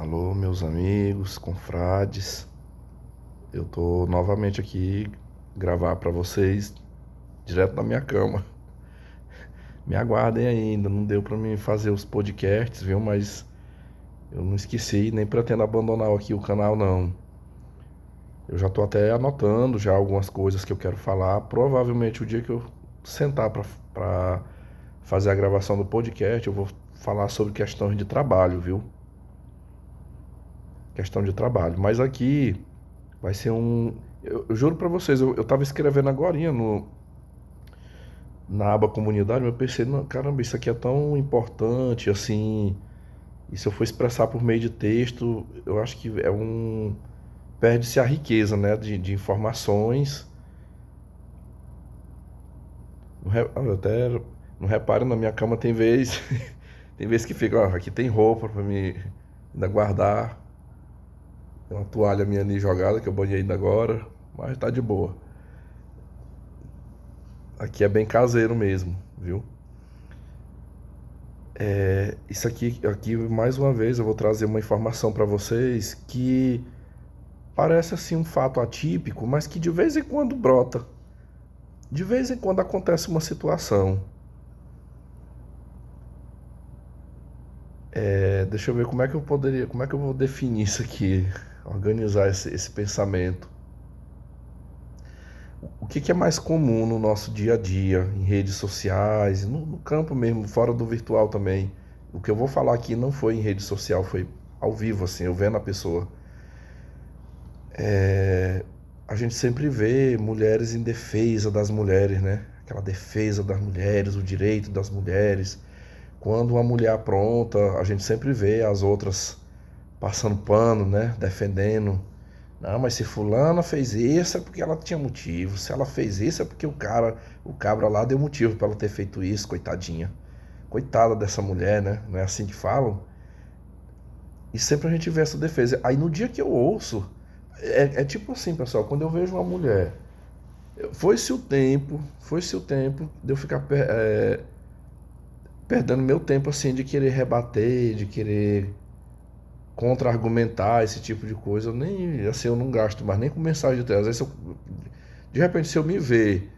Alô, meus amigos, confrades. Eu tô novamente aqui gravar para vocês direto da minha cama. Me aguardem ainda, não deu para mim fazer os podcasts, viu? Mas eu não esqueci, nem pretendo abandonar aqui o canal não. Eu já tô até anotando já algumas coisas que eu quero falar. Provavelmente o dia que eu sentar para fazer a gravação do podcast, eu vou falar sobre questões de trabalho, viu? Questão de trabalho. Mas aqui vai ser um. Eu juro pra vocês, eu tava escrevendo agorinha na aba comunidade, mas eu pensei, não, caramba, isso aqui é tão importante, assim. E se eu for expressar por meio de texto, eu acho que é um. Perde-se a riqueza, né, de informações. Até não reparo, na minha cama tem vez. Tem vez que fica, ó, aqui tem roupa pra me ainda guardar. Tem uma toalha minha ali jogada que eu banhei ainda agora, mas tá de boa. Aqui é bem caseiro mesmo, viu? Isso aqui mais uma vez eu vou trazer uma informação para vocês que parece assim um fato atípico, mas que de vez em quando brota. De vez em quando acontece uma situação. Deixa eu ver como é que eu vou definir isso aqui, organizar esse pensamento. O que é mais comum no nosso dia a dia, em redes sociais, no campo mesmo, fora do virtual também. O que eu vou falar aqui não foi em rede social, foi ao vivo, assim, eu vendo a pessoa. A gente sempre vê mulheres em defesa das mulheres, né? Aquela defesa das mulheres, o direito das mulheres. Quando uma mulher apronta, a gente sempre vê as outras passando pano, né? Defendendo. Não, mas se fulana fez isso é porque ela tinha motivo. Se ela fez isso é porque o cabra lá deu motivo para ela ter feito isso, coitadinha. Coitada dessa mulher, né? Não é assim que falam? E sempre a gente vê essa defesa. Aí no dia que eu ouço, é tipo assim, pessoal, quando eu vejo uma mulher, foi-se o tempo de eu ficar perdendo meu tempo assim de querer rebater, de querer contra-argumentar esse tipo de coisa. Eu nem assim, eu não gasto mais nem com mensagem de texto. Às vezes de repente se eu me ver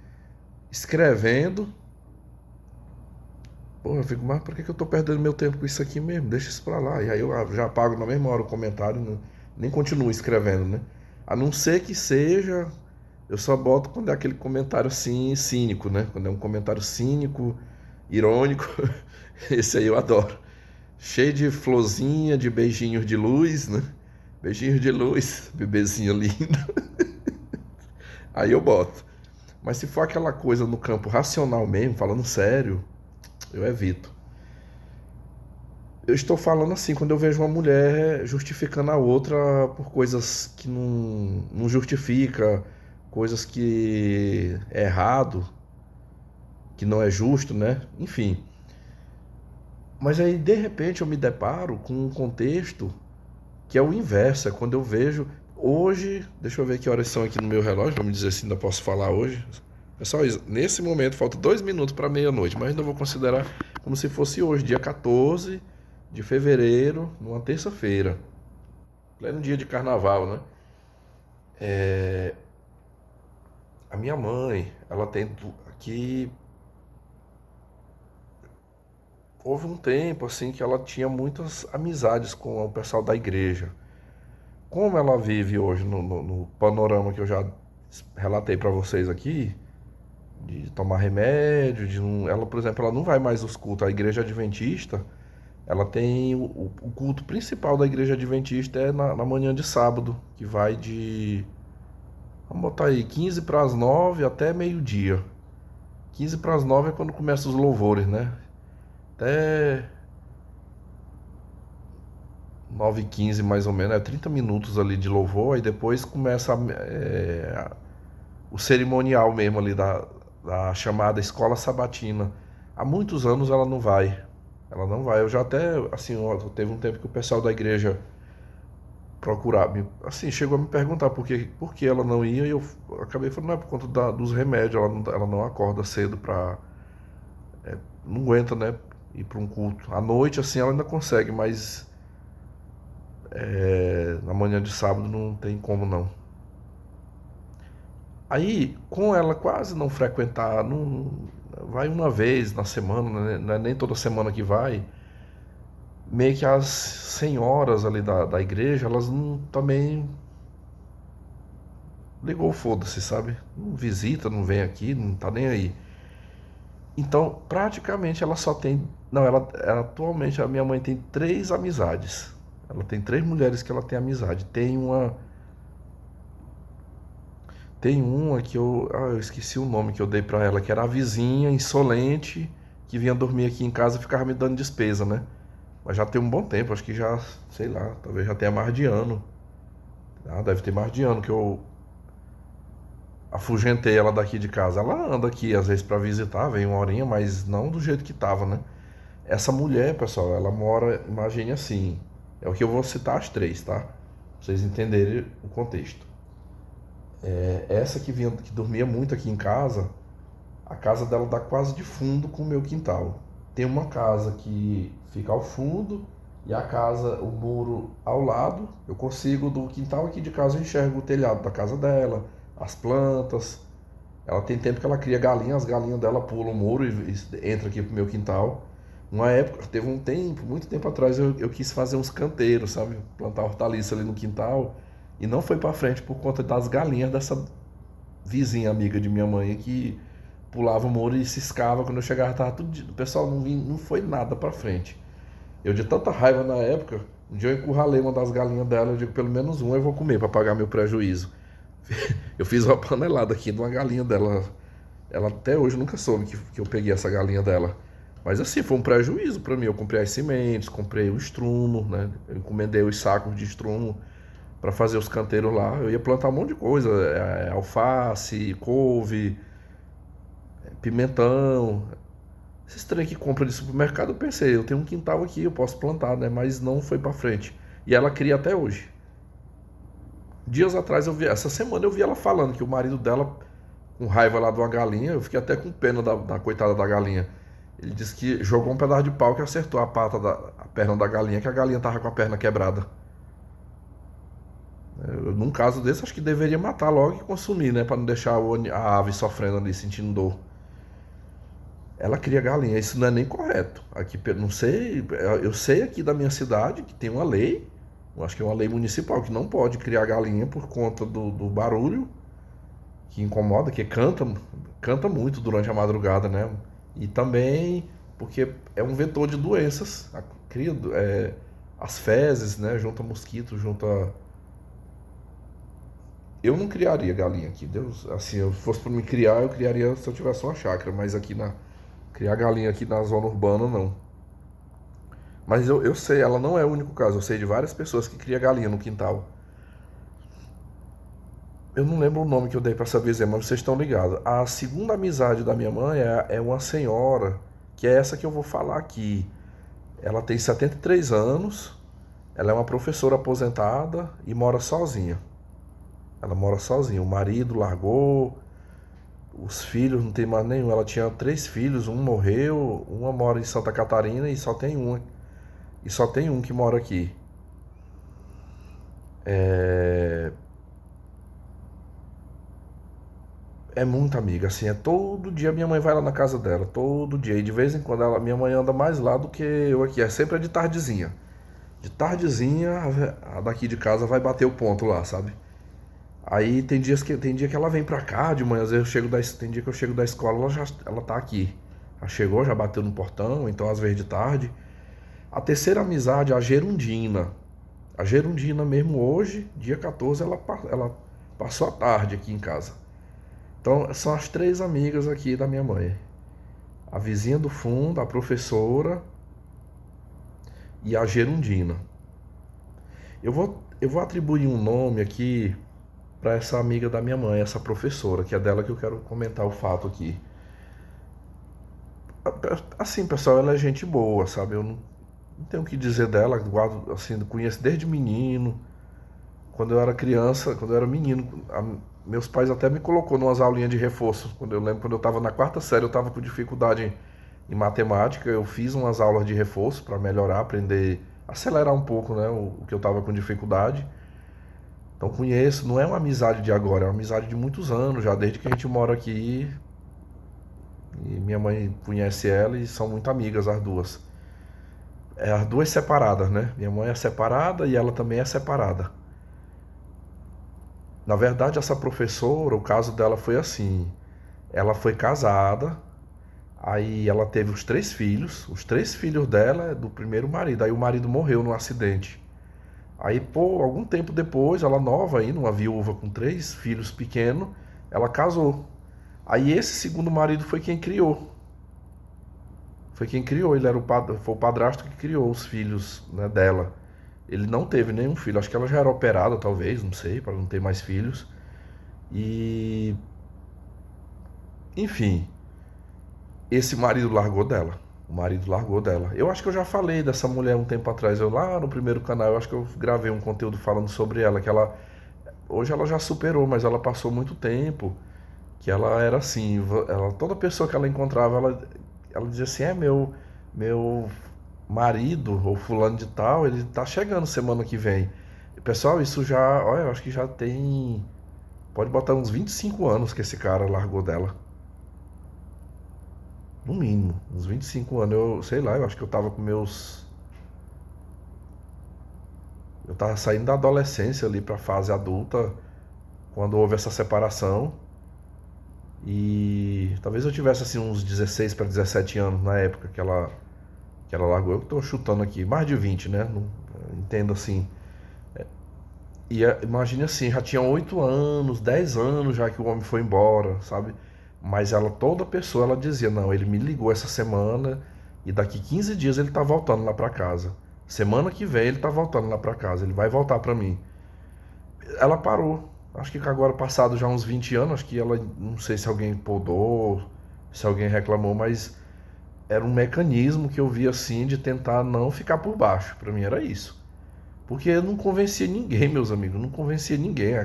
escrevendo, pô, eu fico, mas por que eu tô perdendo meu tempo com isso aqui mesmo? Deixa isso pra lá. E aí eu já apago na mesma hora o comentário, nem continuo escrevendo, né? A não ser que seja. Eu só boto quando é aquele comentário assim, cínico, né? Quando é um comentário cínico, irônico. Esse aí eu adoro. Cheio de florzinha, de beijinhos de luz, né? Beijinhos de luz, bebezinho lindo. Aí eu boto. Mas se for aquela coisa no campo racional mesmo, falando sério, eu evito. Eu estou falando assim, quando eu vejo uma mulher justificando a outra por coisas que não justifica, coisas que é errado, que não é justo, né? Enfim. Mas aí de repente eu me deparo com um contexto que é o inverso, é quando eu vejo hoje, deixa eu ver que horas são aqui no meu relógio, vamos dizer se ainda posso falar hoje. Pessoal, nesse momento falta 2 minutos para meia-noite, mas ainda vou considerar como se fosse hoje, dia 14 de fevereiro, numa terça-feira, pleno dia de carnaval, né? A minha mãe, ela tem aqui. Houve um tempo assim que ela tinha muitas amizades com o pessoal da igreja. Como ela vive hoje no panorama que eu já relatei para vocês aqui, de tomar remédio, de não, ela, por exemplo, ela não vai mais aos cultos. A igreja adventista, ela tem o culto principal da igreja adventista é na manhã de sábado, que vai de, vamos botar aí, 15 para as 9 até meio-dia. 15 para as 9 é quando começam os louvores, né? Até 9h15 mais ou menos, é 30 minutos ali de louvor, aí depois começa o cerimonial mesmo ali da chamada escola sabatina. Há muitos anos ela não vai. Ela não vai. Eu já até, assim, teve um tempo que o pessoal da igreja procurava, assim, chegou a me perguntar por que ela não ia, e eu acabei falando, não é por conta dos remédios, ela não acorda cedo pra. Não aguenta, né? Ir pra um culto. À noite, assim, ela ainda consegue, mas Na manhã de sábado não tem como não. Aí, com ela quase não frequentar, não, vai uma vez na semana, né? Não é nem toda semana que vai, meio que as senhoras ali da igreja, elas não, também ligou, foda-se, sabe? Não visita, não vem aqui, não tá nem aí. Então, praticamente ela só tem. Não, ela atualmente, a minha mãe tem 3 amizades. Ela tem 3 mulheres que ela tem amizade. Tem uma que eu esqueci o nome que eu dei pra ela, que era a vizinha insolente que vinha dormir aqui em casa e ficava me dando despesa, né? Mas já tem um bom tempo, acho que já, sei lá, talvez já tenha mais de ano. Ah, deve ter mais de ano que eu afugentei ela daqui de casa. Ela anda aqui às vezes pra visitar, vem uma horinha, mas não do jeito que tava, né? Essa mulher, pessoal, ela mora, imagine assim, é o que eu vou citar as 3, tá? Pra vocês entenderem o contexto. Essa que dormia muito aqui em casa, a casa dela dá quase de fundo com o meu quintal. Tem uma casa que fica ao fundo e a casa, o muro ao lado. Eu consigo do quintal aqui de casa, eu enxergo o telhado da casa dela, as plantas. Ela tem tempo que ela cria galinha, as galinhas dela pulam o muro e entra aqui pro meu quintal. Uma época, teve um tempo, muito tempo atrás, eu quis fazer uns canteiros, sabe? Plantar hortaliça ali no quintal. E não foi pra frente por conta das galinhas dessa vizinha amiga de minha mãe que pulava o muro e ciscava. Quando eu chegava, tava tudo. O pessoal não foi nada pra frente. Eu de tanta raiva na época, um dia eu encurralei uma das galinhas dela, eu digo, pelo menos uma eu vou comer pra pagar meu prejuízo. Eu fiz uma panelada aqui de uma galinha dela. Ela até hoje nunca soube que eu peguei essa galinha dela. Mas assim, foi um prejuízo pra mim. Eu comprei as sementes, comprei o estrumo, né? Eu encomendei os sacos de estrumo pra fazer os canteiros lá. Eu ia plantar um monte de coisa, alface, couve, pimentão. Esses trem que compra de supermercado, eu pensei, eu tenho um quintal aqui, eu posso plantar, né? Mas não foi pra frente. E ela cria até hoje. Dias atrás essa semana eu vi ela falando que o marido dela, com raiva lá de uma galinha, eu fiquei até com pena da coitada da galinha. Ele disse que jogou um pedaço de pau que acertou a perna da galinha, que a galinha tava com a perna quebrada. Num caso desse, acho que deveria matar logo e consumir, né? Pra não deixar a ave sofrendo ali, sentindo dor. Ela cria galinha, isso não é nem correto. Aqui, não sei, eu sei aqui da minha cidade que tem uma lei, eu acho que é uma lei municipal, que não pode criar galinha por conta do barulho que incomoda, que canta muito durante a madrugada, né? E também porque é um vetor de doenças. As fezes, né? Junta mosquito, junta. Eu não criaria galinha aqui, Deus, assim, eu fosse para me criar, eu criaria se eu tivesse uma chácara, mas criar galinha aqui na zona urbana não. Mas eu sei, ela não é o único caso, eu sei de várias pessoas que criam galinha no quintal. Eu não lembro o nome que eu dei para essa vizinha, mas vocês estão ligados. A segunda amizade da minha mãe é uma senhora, que é essa que eu vou falar aqui. Ela tem 73 anos, ela é uma professora aposentada e mora sozinha. Ela mora sozinha, o marido largou, os filhos não tem mais nenhum. Ela tinha 3 filhos, um morreu, uma mora em Santa Catarina e só tem um que mora aqui. É muito amiga, assim, todo dia minha mãe vai lá na casa dela, todo dia. E de vez em quando minha mãe anda mais lá do que eu aqui. É sempre de tardezinha. De tardezinha, a daqui de casa vai bater o ponto lá, sabe? Aí tem dia que ela vem pra cá de manhã, às vezes tem dia que eu chego da escola, ela tá aqui. Já chegou, já bateu no portão, então às vezes de tarde. A terceira amizade, a Gerundina. A Gerundina mesmo hoje, dia 14, ela passou a tarde aqui em casa. Então são as 3 amigas aqui da minha mãe. A vizinha do fundo, a professora e a Gerundina. Eu vou atribuir um nome aqui para essa amiga da minha mãe, essa professora, que é dela que eu quero comentar o fato aqui. Assim, pessoal, ela é gente boa, sabe? Eu não tenho o que dizer dela, guardo, assim, conheço desde menino. Quando eu era criança, quando eu era menino, meus pais até me colocou numas aulinhas de reforço. Eu lembro quando eu estava na quarta série, eu estava com dificuldade em matemática, eu fiz umas aulas de reforço para melhorar, aprender acelerar um pouco, né, o que eu tava com dificuldade. Então conheço, não é uma amizade de agora, é uma amizade de muitos anos, já desde que a gente mora aqui. E minha mãe conhece ela e são muito amigas as duas. É, as duas separadas, né? Minha mãe é separada e ela também é separada. Na verdade, essa professora, o caso dela foi assim: ela foi casada, aí ela teve os três filhos dela é do primeiro marido, aí o marido morreu num acidente. Aí, pô, algum tempo depois, ela nova ainda, uma viúva com três filhos pequenos, ela casou. Aí esse segundo marido foi quem criou. Foi quem criou, ele era foi o padrasto que criou os filhos, né, dela. Ele não teve nenhum filho, acho que ela já era operada, talvez, não sei, para não ter mais filhos. E, enfim, esse marido largou dela. O marido largou dela. Eu acho que eu já falei dessa mulher um tempo atrás, eu lá no primeiro canal, eu acho que eu gravei um conteúdo falando sobre ela, que ela hoje ela já superou, mas ela passou muito tempo que ela era assim, ela, toda pessoa que ela encontrava, ela dizia assim, meu marido ou fulano de tal, ele tá chegando semana que vem. E, pessoal, isso já, olha, eu acho que já tem, pode botar uns 25 anos que esse cara largou dela. No mínimo, uns 25 anos, eu sei lá, eu acho que eu tava com meus, eu tava saindo da adolescência ali pra fase adulta, quando houve essa separação. E talvez eu tivesse assim uns 16 para 17 anos na época que ela largou. Eu tô chutando aqui, mais de 20, né? Não, entendo assim. E imagine assim, já tinha 8 anos, 10 anos já que o homem foi embora, sabe? Mas ela, toda pessoa, ela dizia, não, ele me ligou essa semana e daqui 15 dias ele tá voltando lá pra casa. Semana que vem ele tá voltando lá pra casa, ele vai voltar pra mim. Ela parou. Acho que agora passado já uns 20 anos, acho que ela, não sei se alguém podou, se alguém reclamou, mas era um mecanismo que eu via assim de tentar não ficar por baixo. Pra mim era isso. Porque eu não convencia ninguém, meus amigos, não convencia ninguém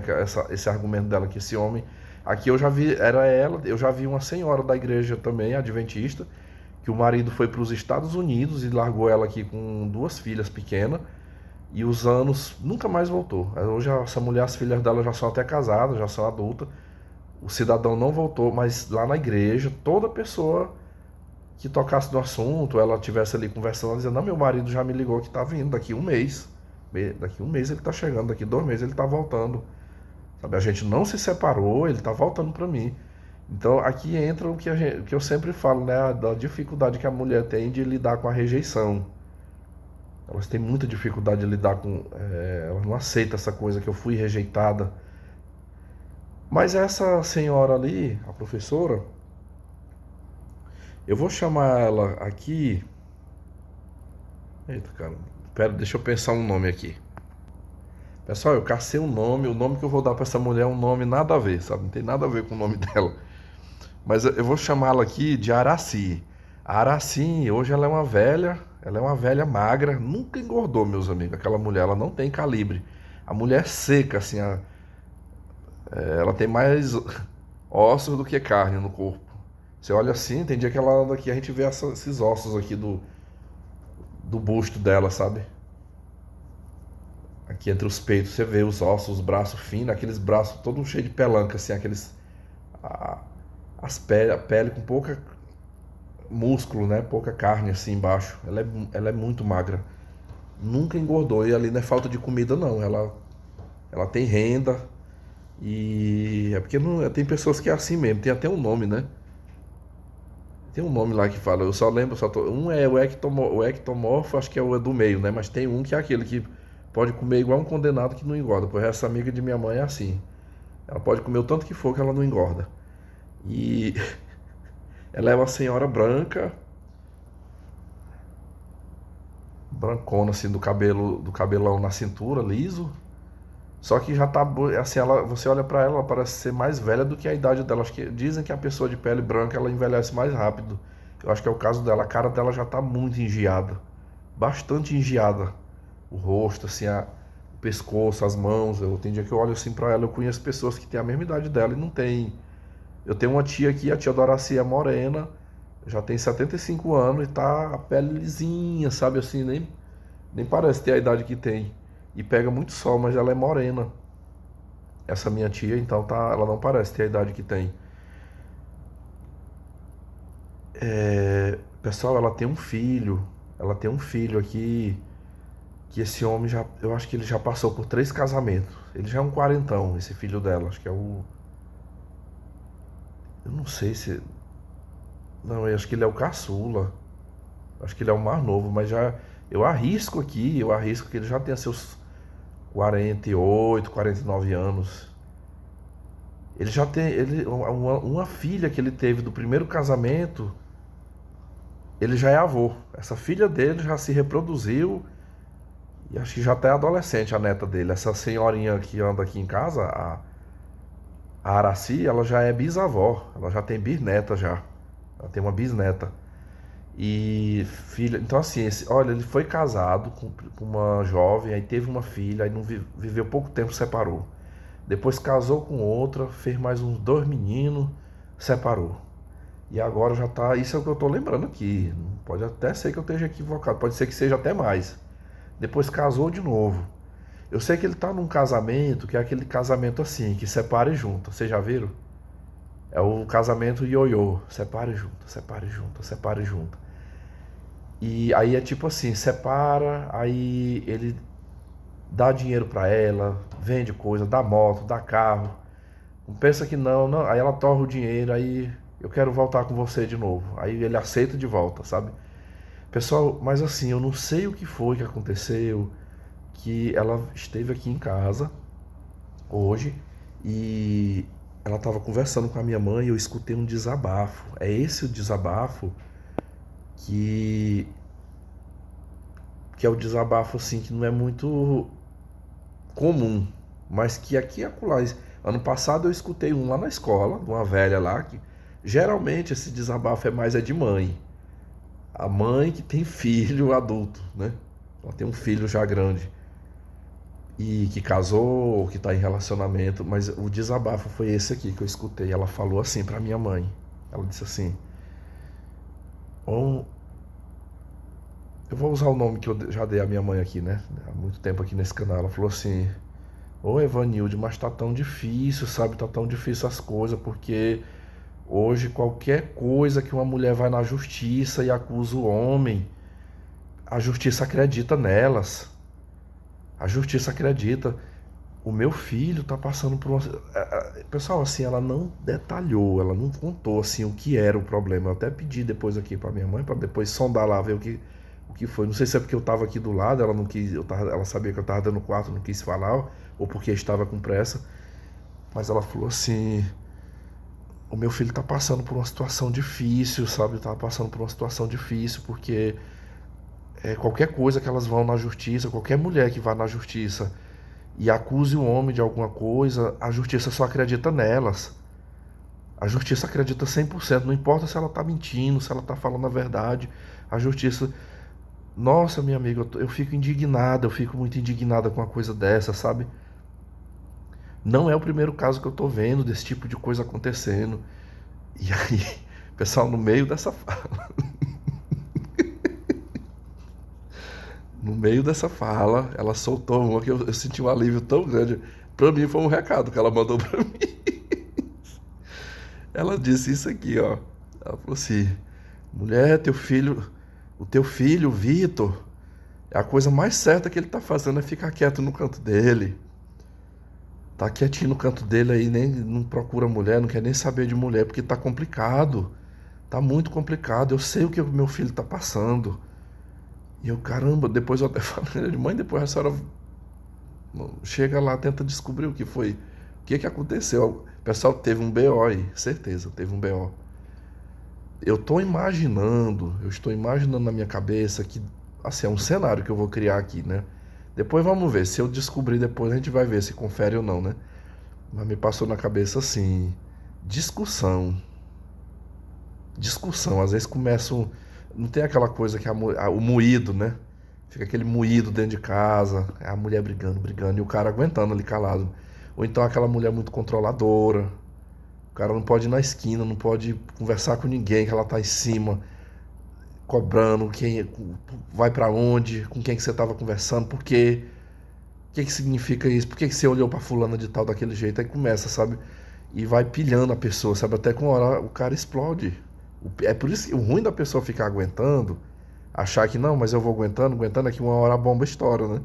esse argumento dela que esse homem aqui eu já vi, era ela, eu já vi uma senhora da igreja também, adventista, que o marido foi para os Estados Unidos e largou ela aqui com duas filhas pequenas. E os anos nunca mais voltou. Hoje essa mulher, as filhas dela já são até casadas, já são adultas. O cidadão não voltou, mas lá na igreja, toda pessoa que tocasse no assunto, ela estivesse ali conversando, ela dizia, não, meu marido já me ligou que tá vindo daqui um mês. Daqui um mês ele tá chegando, daqui 2 meses ele tá voltando. Sabe, a gente não se separou, ele tá voltando para mim. Então aqui entra o que, o que eu sempre falo, né, da dificuldade que a mulher tem de lidar com a rejeição. Elas têm muita dificuldade de lidar com. Elas não aceitam essa coisa que eu fui rejeitada. Mas essa senhora ali, a professora, eu vou chamar ela aqui. Eita, cara. Pera, deixa eu pensar um nome aqui. Pessoal, eu cacei um nome. O nome que eu vou dar pra essa mulher é um nome nada a ver, sabe? Não tem nada a ver com o nome dela. Mas eu vou chamá-la aqui de Araci. A Araci, hoje ela é uma velha magra, nunca engordou, meus amigos. Aquela mulher, ela não tem calibre. A mulher é seca, assim, ela tem mais ossos do que carne no corpo. Você olha assim, tem dia que ela anda aqui, a gente vê esses ossos aqui do busto dela, sabe? Aqui entre os peitos, você vê os ossos, os braços finos, aqueles braços todos cheios de pelanca, assim, aqueles. A, a pele com pouca músculo, né? Pouca carne assim embaixo. Ela é muito magra. Nunca engordou. E ali não é falta de comida, não. Ela tem renda. E é porque não, tem pessoas que é assim mesmo. Tem até um nome, né? Tem um nome lá que fala. Eu só lembro. Um é o ectomorfo, acho que é o do meio, né? Mas tem um que é aquele que pode comer igual um condenado que não engorda. Pois essa amiga de minha mãe é assim. Ela pode comer o tanto que for que ela não engorda. E ela é uma senhora branca, brancona assim, do cabelão na cintura, liso. Só que já tá assim, você olha pra ela, ela parece ser mais velha do que a idade dela. Acho que dizem que a pessoa de pele branca ela envelhece mais rápido. Eu acho que é o caso dela. A cara dela já tá muito engiada, bastante engiada. O rosto, assim, o pescoço, as mãos. Tem dia que eu olho assim pra ela, eu conheço pessoas que têm a mesma idade dela e não tem. Eu tenho uma tia aqui, a tia Doracia morena, já tem 75 anos e tá a pele lisinha, sabe assim, nem Nem parece ter a idade que tem. E pega muito sol, mas ela é morena. Essa minha tia, então, ela não parece ter a idade que tem. Pessoal, ela tem um filho. Ela tem um filho aqui. Que esse homem já. Eu acho que ele já passou por 3 casamentos. Ele já é um quarentão, esse filho dela. Acho que é o. Eu não sei se. Não, eu acho que ele é o caçula. Acho que ele é o mais novo, mas já. Eu arrisco que ele já tenha seus 48, 49 anos. Ele já tem. Uma filha que ele teve do primeiro casamento, ele já é avô. Essa filha dele já se reproduziu e acho que já até é adolescente a neta dele. Essa senhorinha que anda aqui em casa, a Araci, ela já é bisavó. Ela já tem bisneta já. Ela tem uma bisneta. E filha. Então, assim, olha, ele foi casado com uma jovem, aí teve uma filha, aí não viveu pouco tempo, separou. Depois casou com outra, fez mais uns 2 meninos, separou. E agora já tá. Isso é o que eu tô lembrando aqui. Pode até ser que eu esteja equivocado, pode ser que seja até mais. Depois casou de novo. Eu sei que ele tá num casamento, que é aquele casamento assim, que separa e junta. Vocês já viram? É o casamento ioiô. Separa e junta, separa e junta, separa e junta. E aí é tipo assim, separa, aí ele dá dinheiro pra ela, vende coisa, dá moto, dá carro. Não pensa que não, não, aí ela torra o dinheiro, aí eu quero voltar com você de novo. Aí ele aceita de volta, sabe? Pessoal, mas assim, eu não sei o que foi que aconteceu, que ela esteve aqui em casa hoje e ela estava conversando com a minha mãe e eu escutei um desabafo. É esse o desabafo que que é o desabafo assim que não é muito comum, mas que aqui e acolá. Ano passado eu escutei um lá na escola, de uma velha lá, que geralmente esse desabafo é de mãe. A mãe que tem filho adulto, né? Ela tem um filho já grande e que casou ou que está em relacionamento, mas o desabafo foi esse aqui que eu escutei. Ela falou assim para minha mãe. Ela disse assim: "Ô, eu vou usar o nome que eu já dei à minha mãe aqui, né? Há muito tempo aqui nesse canal." Ela falou assim: "Ô Evanilde, mas tá tão difícil, sabe? Tá tão difícil as coisas, porque hoje qualquer coisa que uma mulher vai na justiça e acusa o homem, a justiça acredita nelas. A justiça acredita. O meu filho tá passando por uma." Pessoal, assim, ela não detalhou, ela não contou assim o que era o problema. Eu até pedi depois aqui pra minha mãe, pra depois sondar lá, ver o que foi. Não sei se é porque eu tava aqui do lado, ela não quis, ela sabia que eu tava dando quarto, não quis falar, ou porque estava com pressa. Mas ela falou assim: o meu filho tá passando por uma situação difícil, sabe? Tá passando por uma situação difícil, porque qualquer coisa que elas vão na justiça, qualquer mulher que vá na justiça e acuse o homem de alguma coisa, a justiça só acredita nelas. A justiça acredita 100%, não importa se ela tá mentindo, se ela tá falando a verdade. A justiça. Nossa, minha amiga, eu fico indignada, eu fico muito indignada com uma coisa dessa, sabe? Não é o primeiro caso que eu tô vendo desse tipo de coisa acontecendo. E aí, pessoal, no meio dessa fala, no meio dessa fala, ela soltou uma que eu senti um alívio tão grande. Pra mim foi um recado que ela mandou pra mim. Ela disse isso aqui, ó. Ela falou assim: mulher, o teu filho, o Vitor, a coisa mais certa que ele tá fazendo é ficar quieto no canto dele. Tá quietinho no canto dele aí, nem não procura mulher, não quer nem saber de mulher, porque tá complicado. Tá muito complicado. Eu sei o que o meu filho tá passando. E eu, caramba, depois eu até falei: mãe, depois a senhora chega lá, tenta descobrir o que foi. O que aconteceu? O pessoal teve um BO aí, certeza, teve um BO. Eu estou imaginando na minha cabeça que, assim, é um cenário que eu vou criar aqui, né? Depois vamos ver, se eu descobrir depois a gente vai ver se confere ou não, né? Mas me passou na cabeça assim, discussão. Discussão, às vezes começa não tem aquela coisa que o moído, né? Fica aquele moído dentro de casa, a mulher brigando, brigando, e o cara aguentando ali calado. Ou então aquela mulher muito controladora. O cara não pode ir na esquina, não pode conversar com ninguém, que ela tá em cima. cobrando quem vai pra onde, com quem que você tava conversando, por quê, o que que significa isso, por que que você olhou pra fulana de tal daquele jeito, aí começa, sabe? E vai pilhando a pessoa, sabe? Até que uma hora o cara explode. É por isso que o ruim da pessoa ficar aguentando, achar que não, mas eu vou aguentando, aguentando, é que uma hora a bomba estoura, né?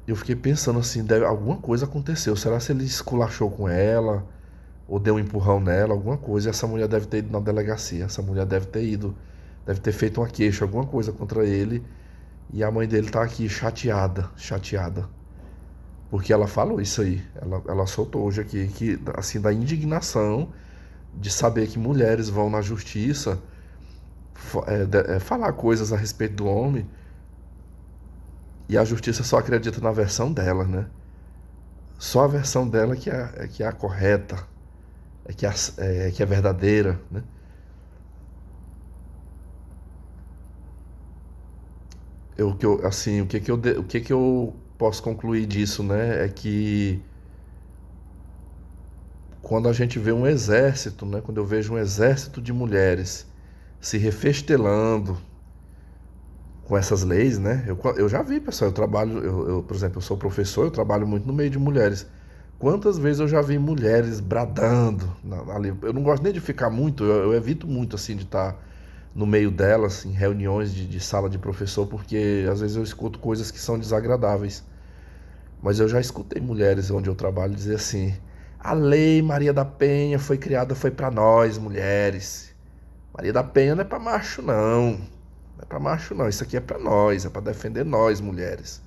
Eu fiquei pensando assim, alguma coisa aconteceu. Será se ele esculachou com ela, ou deu um empurrão nela, alguma coisa? E essa mulher deve ter ido na delegacia. Essa mulher deve ter ido, deve ter feito uma queixa, alguma coisa contra ele. E a mãe dele tá aqui chateada, chateada. Porque ela falou isso aí. Ela soltou hoje aqui, que, assim, da indignação de saber que mulheres vão na justiça falar coisas a respeito do homem e a justiça só acredita na versão dela, né? Só a versão dela que é a correta, que é verdadeira, né? Assim, o que que eu posso concluir disso, né? É que quando a gente vê um exército, né? Quando eu vejo um exército de mulheres se refestelando com essas leis, né? Eu já vi, pessoal, por exemplo, eu sou professor, eu trabalho muito no meio de mulheres. Quantas vezes eu já vi mulheres bradando ali? Eu não gosto nem de ficar muito, eu evito muito, assim, de estar no meio delas, em reuniões de sala de professor, porque às vezes eu escuto coisas que são desagradáveis. Mas eu já escutei mulheres onde eu trabalho dizer assim: a lei Maria da Penha foi criada foi para nós, mulheres. Maria da Penha não é para macho, não. Não é para macho, não. Isso aqui é para nós, é para defender nós, mulheres.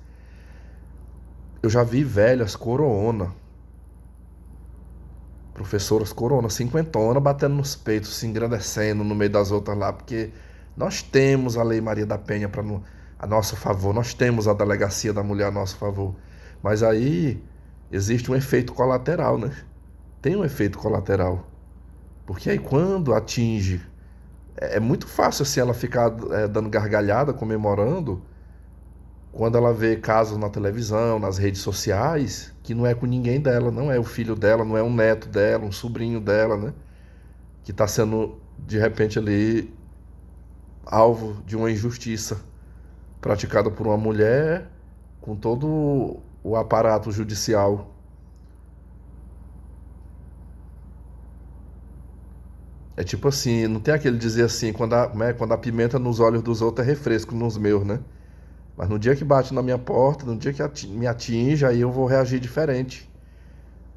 Eu já vi velhas coroona, professoras corona, cinquentona, batendo nos peitos, se engrandecendo no meio das outras lá, porque nós temos a Lei Maria da Penha a nosso favor, nós temos a Delegacia da Mulher a nosso favor. Mas aí existe um efeito colateral, né? Tem um efeito colateral. Porque aí quando atinge. É muito fácil assim ela ficar dando gargalhada, comemorando, quando ela vê casos na televisão, nas redes sociais, que não é com ninguém dela, não é o filho dela, não é um neto dela, um sobrinho dela, né? Que está sendo, de repente, ali alvo de uma injustiça praticada por uma mulher com todo o aparato judicial. É tipo assim, não tem aquele dizer assim, quando a pimenta nos olhos dos outros é refresco nos meus, né? Mas no dia que bate na minha porta, no dia que me atinge, aí eu vou reagir diferente.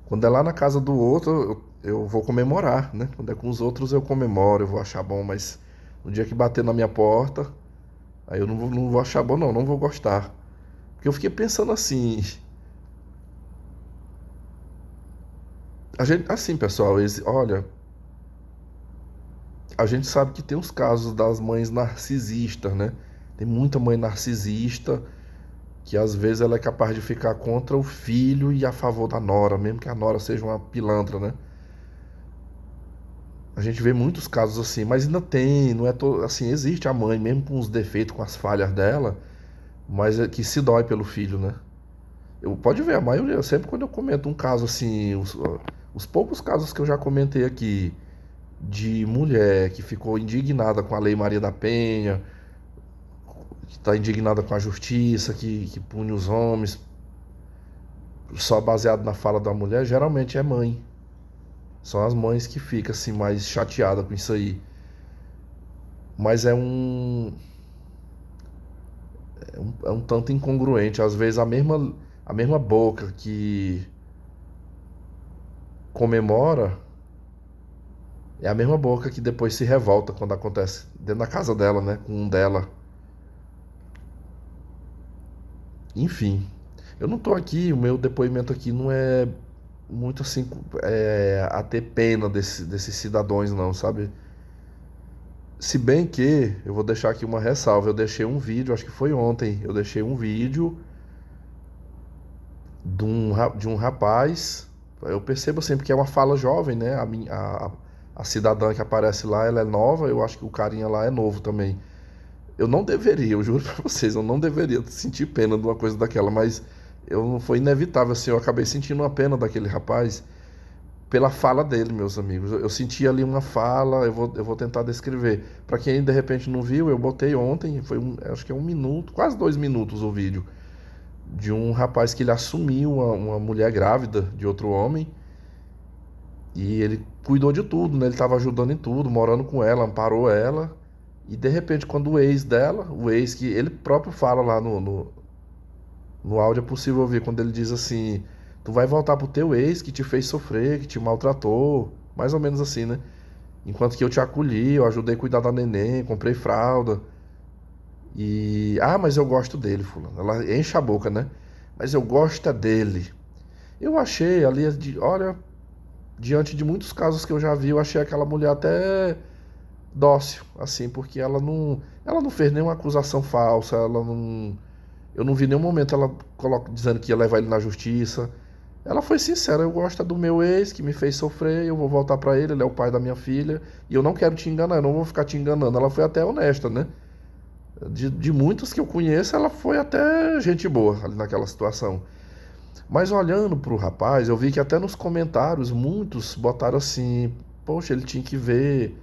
Quando é lá na casa do outro, eu vou comemorar, né? Quando é com os outros, eu comemoro, eu vou achar bom, mas no dia que bater na minha porta, aí eu não vou achar bom, não vou gostar. Porque eu fiquei pensando assim. Assim, pessoal, olha, a gente sabe que tem os casos das mães narcisistas, né? Tem muita mãe narcisista que às vezes ela é capaz de ficar contra o filho e a favor da nora, mesmo que a nora seja uma pilantra, né? A gente vê muitos casos assim, mas ainda tem, não é todo, assim, existe a mãe, mesmo com os defeitos, com as falhas dela, mas é que se dói pelo filho, né? Pode ver, a maioria, sempre quando eu comento um caso assim, os poucos casos que eu já comentei aqui, de mulher que ficou indignada com a Lei Maria da Penha, que está indignada com a justiça, que pune os homens, só baseado na fala da mulher, geralmente é mãe. São as mães que ficam assim mais chateadas com isso aí. Mas é um tanto incongruente. Às vezes a mesma boca que comemora é a mesma boca que depois se revolta quando acontece dentro da casa dela, né? Com um dela. Enfim, eu não tô aqui, o meu depoimento aqui não é muito assim a ter pena desses cidadãos, não, sabe? Se bem que, eu vou deixar aqui uma ressalva, eu deixei um vídeo, acho que foi ontem, eu deixei um vídeo de um rapaz, eu percebo sempre que é uma fala jovem, né? A cidadã que aparece lá, ela é nova, eu acho que o carinha lá é novo também. Eu não deveria, eu juro pra vocês, eu não deveria sentir pena de uma coisa daquela, mas foi inevitável, assim, eu acabei sentindo uma pena daquele rapaz, pela fala dele, meus amigos. Eu senti ali uma fala, eu vou tentar descrever. Para quem de repente não viu, eu botei ontem, acho que é 1 minuto, quase 2 minutos o vídeo, de um rapaz que ele assumiu uma mulher grávida de outro homem e ele cuidou de tudo, né? Ele estava ajudando em tudo, morando com ela, amparou ela. E de repente, quando o ex dela, o ex que ele próprio fala lá no áudio, é possível ouvir, quando ele diz assim: tu vai voltar pro teu ex que te fez sofrer, que te maltratou, mais ou menos assim, né? Enquanto que eu te acolhi, eu ajudei a cuidar da neném, comprei fralda. E. Ah, mas eu gosto dele, fulano. Ela enche a boca, né? Mas eu gosto é dele. Eu achei ali, olha, diante de muitos casos que eu já vi, eu achei aquela mulher até dócil, assim, porque ela não fez nenhuma acusação falsa, ela não, eu não vi em nenhum momento ela dizendo que ia levar ele na justiça. Ela foi sincera: eu gosto do meu ex que me fez sofrer, eu vou voltar pra ele, ele é o pai da minha filha, e eu não quero te enganar, eu não vou ficar te enganando. Ela foi até honesta, né? De muitos que eu conheço, ela foi até gente boa ali naquela situação. Mas olhando pro rapaz, eu vi que até nos comentários muitos botaram assim: poxa, ele tinha que ver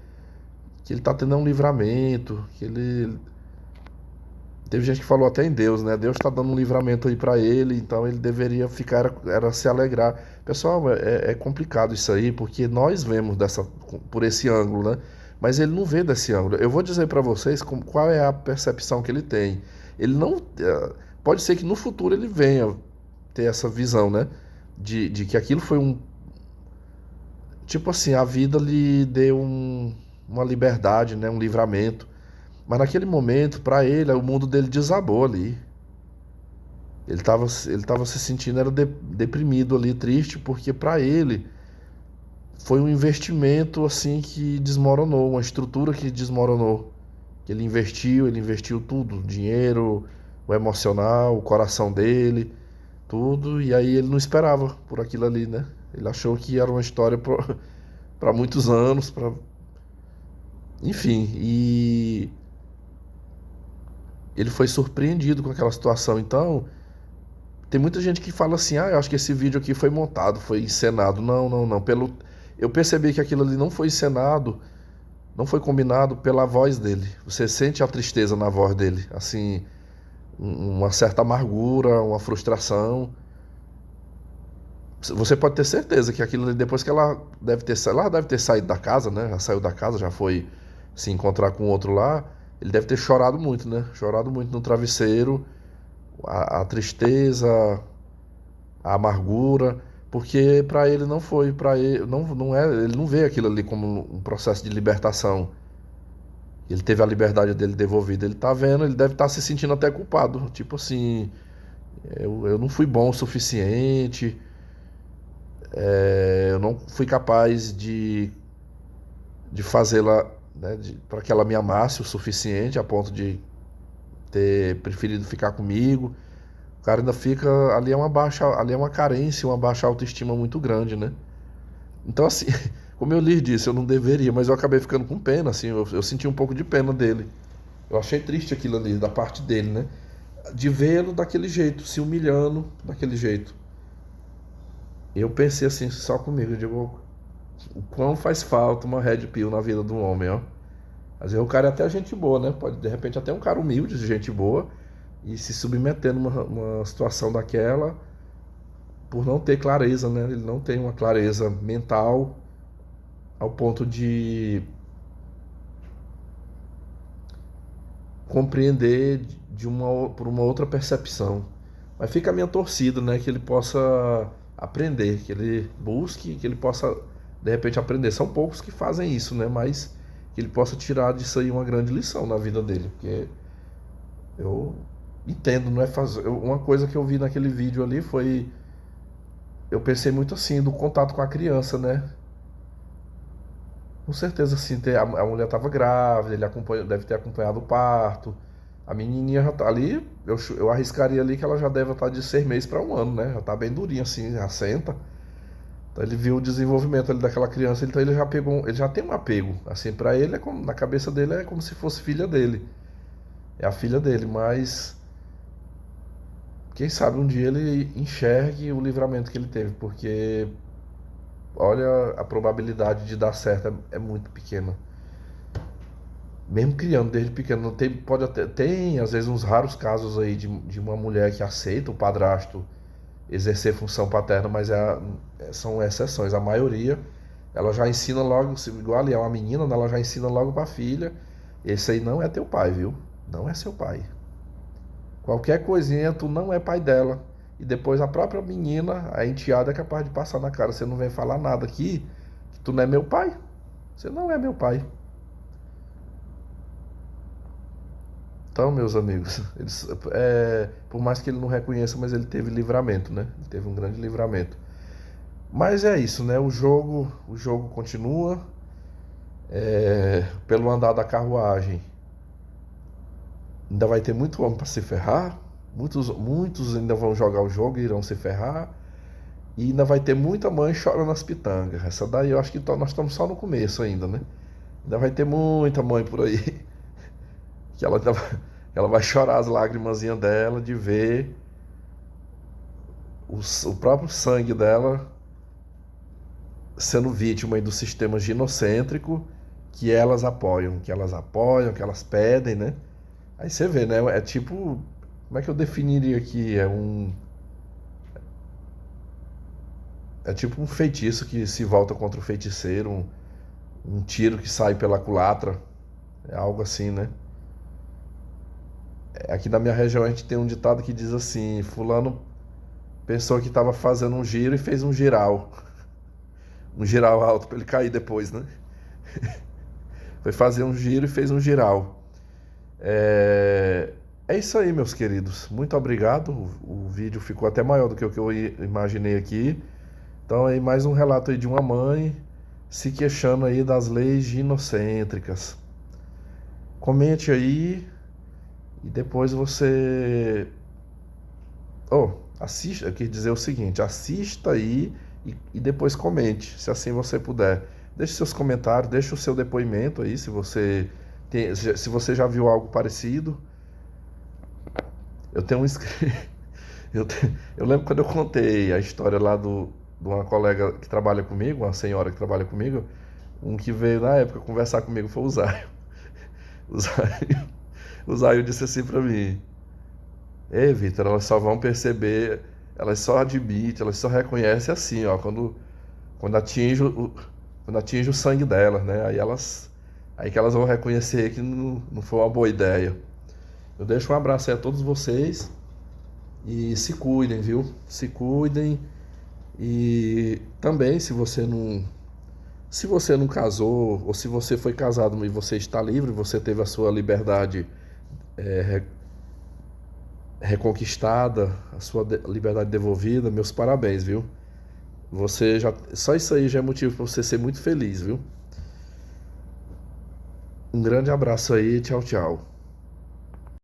que ele tá tendo um livramento, que ele. Teve gente que falou até em Deus, né? Deus tá dando um livramento aí pra ele, então ele deveria ficar, era se alegrar. Pessoal, é complicado isso aí, porque nós vemos por esse ângulo, né? Mas ele não vê desse ângulo. Eu vou dizer pra vocês qual é a percepção que ele tem. Ele não. Pode ser que no futuro ele venha ter essa visão, né? De que aquilo foi um. Tipo assim, a vida lhe deu uma liberdade, né? Um livramento. Mas naquele momento, pra ele, o mundo dele desabou ali. Ele tava se sentindo era deprimido ali, triste, porque pra ele foi um investimento assim que desmoronou, uma estrutura que desmoronou. Ele investiu tudo, tudo, o emocional, o coração dele, tudo, e aí ele não esperava por aquilo ali, né? Ele achou que era uma história para muitos anos, enfim, e ele foi surpreendido com aquela situação. Então, tem muita gente que fala assim: ah, eu acho que esse vídeo aqui foi montado, foi encenado. Não, não, não. Eu percebi que aquilo ali não foi encenado, não foi combinado pela voz dele. Você sente a tristeza na voz dele, assim, uma certa amargura, uma frustração. Você pode ter certeza que aquilo ali, depois que ela deve ter saído da casa, né? Já saiu da casa, já foi se encontrar com outro lá. Ele deve ter chorado muito, né? Chorado muito no travesseiro, a tristeza, a amargura, porque para ele não foi, para ele não é, ele não vê aquilo ali como um processo de libertação. Ele teve a liberdade dele devolvida, ele tá vendo, ele deve estar se sentindo até culpado, tipo assim: eu não fui bom o suficiente, eu não fui capaz de fazê-la, né, para que ela me amasse o suficiente a ponto de ter preferido ficar comigo. O cara ainda fica. Ali é uma carência, uma baixa autoestima muito grande, né? Então, assim, como eu lhe disse, eu não deveria, mas eu acabei ficando com pena, assim, eu senti um pouco de pena dele. Eu achei triste aquilo ali, da parte dele, né? De vê-lo daquele jeito, se humilhando daquele jeito. Eu pensei assim, só comigo, eu digo: o quão faz falta uma red pill na vida de um homem, ó. Às vezes o cara é até gente boa, né? Pode, de repente, até um cara humilde, gente boa, e se submeter numa situação daquela por não ter clareza, né? Ele não tem uma clareza mental ao ponto de compreender por uma outra percepção. Mas fica a minha torcida, né? Que ele possa aprender, que ele busque, que ele possa, de repente, aprender. São poucos que fazem isso, né? Mas que ele possa tirar disso aí uma grande lição na vida dele. Porque eu entendo, não é fazer. Uma coisa que eu vi naquele vídeo ali foi. Eu pensei muito assim, do contato com a criança, né? Com certeza, assim, a mulher estava grávida, ele deve ter acompanhado o parto. A menininha já tá ali, eu arriscaria ali que ela já deve estar de 6 meses para um ano, né? Já tá bem durinha assim, já senta. Então ele viu o desenvolvimento ali daquela criança, então ele já pegou, ele já tem um apego. Assim, para ele, na cabeça dele é como se fosse filha dele. É a filha dele, mas quem sabe um dia ele enxergue o livramento que ele teve, porque olha, a probabilidade de dar certo é muito pequena. Mesmo criando desde pequeno, tem, pode até, tem às vezes uns raros casos aí de uma mulher que aceita o padrasto exercer função paterna, mas são exceções. A maioria, ela já ensina logo, igual ali é uma menina, ela já ensina logo pra filha, esse aí não é teu pai, viu? Não é seu pai. Qualquer coisinha, tu não é pai dela. E depois a própria menina, a enteada é capaz de passar na cara. Você não vem falar nada aqui, que tu não é meu pai. Você não é meu pai. Então, meus amigos, por mais que ele não reconheça, mas ele teve livramento, né? Ele teve um grande livramento. Mas é isso, né? O jogo continua. Pelo andar da carruagem, ainda vai ter muito homem para se ferrar. Muitos ainda vão jogar o jogo e irão se ferrar. E ainda vai ter muita mãe chorando nas pitangas. Essa daí eu acho que nós estamos só no começo ainda, né? Ainda vai ter muita mãe por aí que ela vai chorar as lágrimazinhas dela de ver o próprio sangue dela sendo vítima aí do sistema ginocêntrico que elas pedem, né? Aí você vê, né? É tipo, como é que eu definiria aqui? É tipo um feitiço que se volta contra o feiticeiro, um tiro que sai pela culatra, é algo assim, né? Aqui na minha região a gente tem um ditado que diz assim: fulano pensou que estava fazendo um giro e fez um giral alto para ele cair depois, né? Foi fazer um giro e fez um giral. É isso aí, meus queridos. Muito obrigado. O vídeo ficou até maior do que o que eu imaginei aqui. Então, aí mais um relato aí de uma mãe se queixando aí das leis ginocêntricas. Comente aí e depois você... assista, eu quis dizer o seguinte, assista aí e depois comente, se assim você puder. Deixe seus comentários, deixe o seu depoimento aí, se você já viu algo parecido. Eu tenho um eu lembro quando eu contei a história lá de uma colega que trabalha comigo, uma senhora que trabalha comigo, um que veio na época conversar comigo foi o Zaio. O Zaio, o Zaio disse assim pra mim: Ei, Vitor, elas só vão perceber, elas só admitem, elas só reconhecem assim, ó, quando atinge o sangue delas, né? Aí que elas vão reconhecer que não foi uma boa ideia. Eu deixo um abraço aí a todos vocês e se cuidem, viu? Se cuidem e também se você não casou ou se você foi casado e você está livre, você teve a sua liberdade reconquistada, a sua liberdade devolvida, meus parabéns, viu? Só isso aí já é motivo para você ser muito feliz, viu? Um grande abraço aí, tchau, tchau.